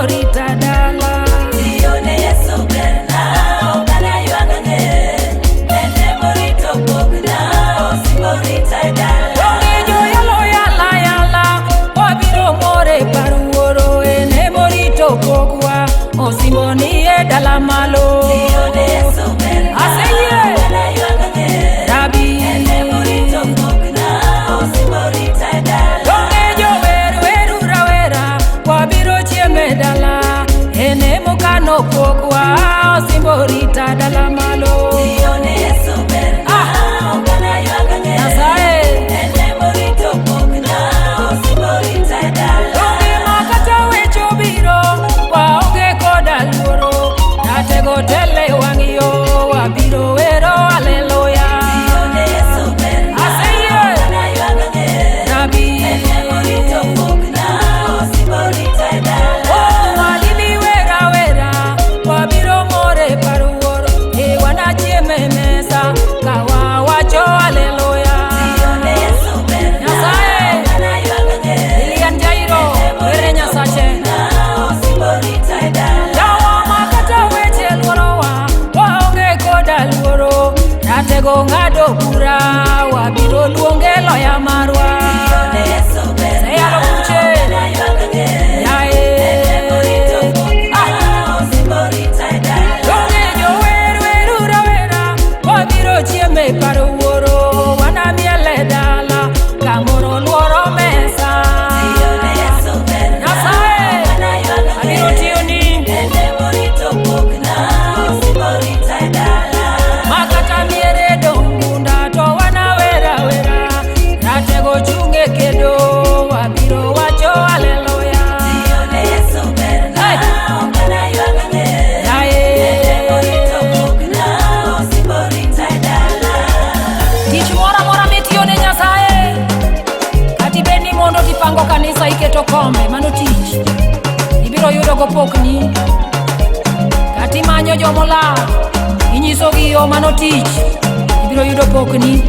Osimborita dala Tione Yesu berna Ogana yuagane Ene morito pogna Osimborita dala Ongejo yalo yala yala Wabiro more paruoro Ene morito pogwa Osimbonie dala malo Tione Yesu berna Ogana yuagane Rabi Ene morito pogna Osimborita dala Ongejo weru rawera Wabiro chieme dala Ene mukano pogwa Osimborita dala malo Tione Yesu berna Ogana yuagane Nasae Ene morito pogna Osimborita dala Onge makata wecho biro Waonge koda luoro Natego tele wang'yo Wabiro wero aleluya Tione Yesu berna Aseye Ogana yuagane Rabi Ene morito pogna Osimborita dala Oh walili wera wera Wabiro more paruoro E wanachieme mesa Kawa wacho aleluya Tione Yesu berna Nyasaye Ogana yuagane Lilian Jairo Were nyasache Osimborita dala Yawa makata weche luorowa Waonge koda luoro Natego ng'ado bura Wabiro luonge loya marwa Tione Yesu berna Seyalo buche Ogana yuagane Yae morito pogna Osimborita dala Ongejo weru rawera Wabiro chieme paro wuoro Wanamiele dala Kamoro luoro mesa Tione Yesu berna Nyasaye Ogana yuagane Abiro tiyoni Ene morito pogna Osimborita dala Makata miere dongunda to wana wera Natego chunge kedo Wabiro wacho aleluya Tione Yesu berna Ogana yuagane Yae morito pogna Osimborita dala Tich mora mitione Nyasaye Kati beni mondo tipango kanisa iketo kombe Mano tich Ibiro yudo go pokni Kati manyo jomola Inyiso gi yo mano tich Ibiro yudo pokni